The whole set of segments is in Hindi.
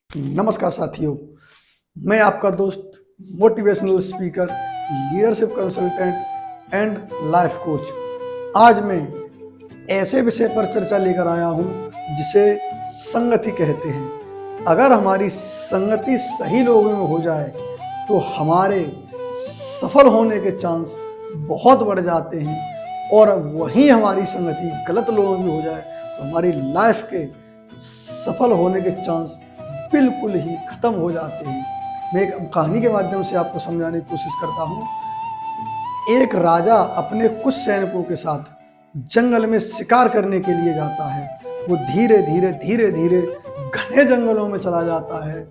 नमस्कार साथियों, मैं आपका दोस्त motivational speaker, leadership consultant and life coach. आज मैं ऐसे विषय पर चर्चा लेकर आया हूं जिसे संगति कहते हैं। अगर हमारी संगति सही लोगों में हो जाए तो हमारे सफल होने के चांस बहुत बढ़ जाते हैं, और वहीं हमारी संगति गलत लोगों में हो जाए तो हमारी लाइफ के सफल होने के चांस बिल्कुल ही खत्म हो जाते हैं। मैं एक कहानी के माध्यम से आपको समझाने की कोशिश करता हूँ। एक राजा अपने कुछ सैनिकों के साथ जंगल में शिकार करने के लिए जाता है। वो धीरे धीरे घने जंगलों में चला जाता है,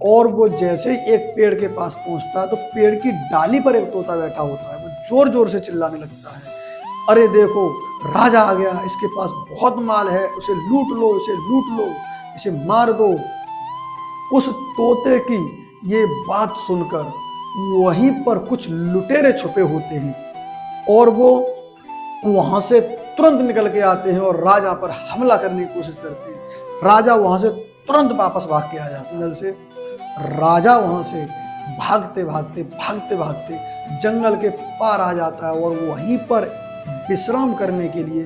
और वो जैसे ही एक पेड़ के पास पहुंचता है तो पेड़ की डाली पर एक तोता बैठा होता है। वो जोर जोर से चिल्लाने लगता है, अरे देखो, राजा आ गया, इसके पास बहुत माल है, उसे लूट लो, इसे लूट लो, इसे मार दो। उस तोते की ये बात सुनकर वहीं पर कुछ लुटेरे छुपे होते हैं, और वो वहां से तुरंत निकल के आते हैं और राजा पर हमला करने की कोशिश करते हैं। राजा वहां से तुरंत वापस भाग के आ जाते हैं। जंगल से राजा वहां से भागते भागते जंगल के पार आ जाता है, और वहीं पर विश्राम करने के लिए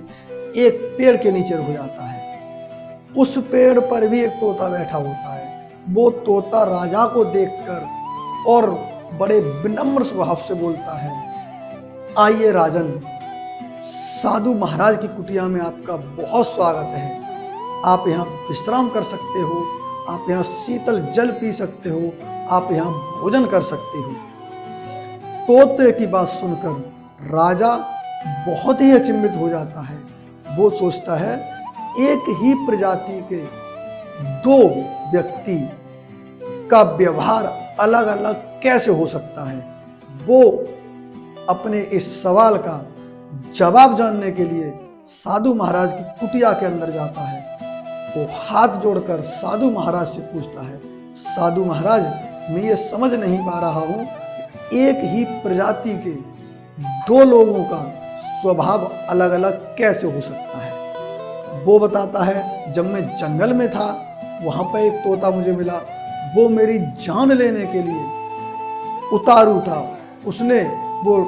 एक पेड़ के नीचे रुक जाता है। उस पेड़ पर भी एक तोता बैठा होता है। वो तोता राजा को देखकर और बड़े विनम्र स्वभाव से बोलता है, आइए राजन, साधु महाराज की कुटिया में आपका बहुत स्वागत है। आप यहाँ विश्राम कर सकते हो, आप यहाँ शीतल जल पी सकते हो, आप यहाँ भोजन कर सकते हो। तोते की बात सुनकर राजा बहुत ही अचंभित हो जाता है। वो सोचता है, एक ही प्रजाति के दो व्यक्ति का व्यवहार अलग अलग कैसे हो सकता है। वो अपने इस सवाल का जवाब जानने के लिए साधु महाराज की कुटिया के अंदर जाता है। वो हाथ जोड़कर साधु महाराज से पूछता है, साधु महाराज, मैं ये समझ नहीं पा रहा हूँ, एक ही प्रजाति के दो लोगों का स्वभाव अलग अलग कैसे हो सकता है। वो बताता है, जब मैं जंगल में था वहां पर एक तोता मुझे मिला। वो मेरी जान लेने के लिए उतारू था। उसने वो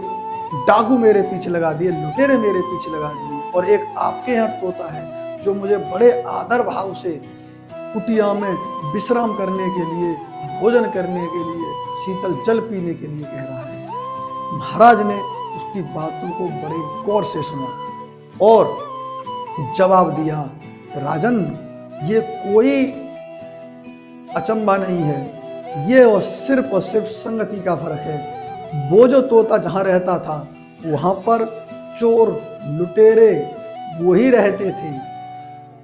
डाकू मेरे पीछे लगा दिए, लुटेरे मेरे पीछे लगा दिए, और एक आपके यहाँ तोता है जो मुझे बड़े आदर भाव से कुटिया में विश्राम करने के लिए, भोजन करने के लिए, शीतल जल पीने के लिए कह रहा है। महाराज ने उसकी बातों को बड़े गौर से सुना और जवाब दिया, राजन, ये कोई अचंभा नहीं है, ये और सिर्फ संगति का फर्क है। वो जो तोता जहाँ रहता था वहाँ पर चोर लुटेरे वही रहते थे,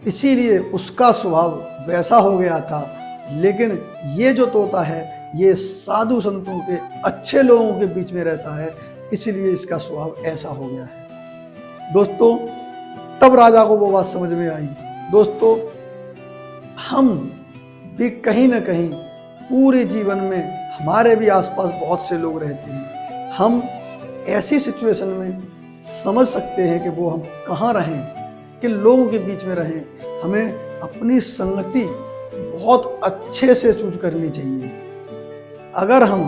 इसीलिए उसका स्वभाव वैसा हो गया था। लेकिन ये जो तोता है, ये साधु संतों के अच्छे लोगों के बीच में रहता है, इसीलिए इसका स्वभाव ऐसा हो गया है। दोस्तों, तब राजा को वो बात समझ में आई। दोस्तों, हम भी कहीं ना कहीं पूरे जीवन में हमारे भी आसपास बहुत से लोग रहते हैं। हम ऐसी सिचुएशन में समझ सकते हैं कि वो हम कहाँ रहें, किन लोगों के बीच में रहें। हमें अपनी संगति बहुत अच्छे से चूज करनी चाहिए। अगर हम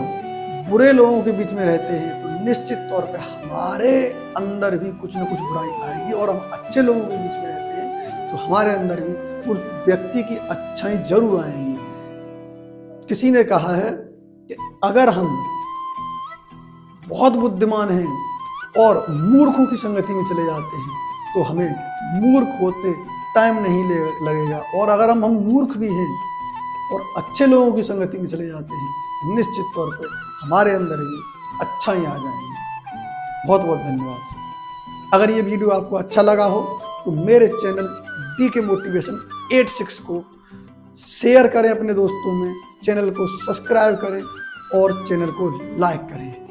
बुरे लोगों के बीच में रहते हैं तो निश्चित तौर पे हमारे अंदर भी कुछ न कुछ बुराई आएगी, और हम अच्छे लोगों के बीच में रहते हैं तो हमारे अंदर भी उस व्यक्ति की अच्छाई जरूर आएंगी। किसी ने कहा है कि अगर हम बहुत बुद्धिमान हैं और मूर्खों की संगति में चले जाते हैं तो हमें मूर्ख होते टाइम नहीं लगेगा, और अगर हम मूर्ख भी हैं और अच्छे लोगों की संगति में चले जाते हैं, निश्चित तौर पर हमारे अंदर भी अच्छाई आ जाएंगी। बहुत बहुत धन्यवाद। अगर ये वीडियो आपको अच्छा लगा हो तो मेरे चैनल DK मोटिवेशन 86 को शेयर करें अपने दोस्तों में, चैनल को सब्सक्राइब करें और चैनल को लाइक करें।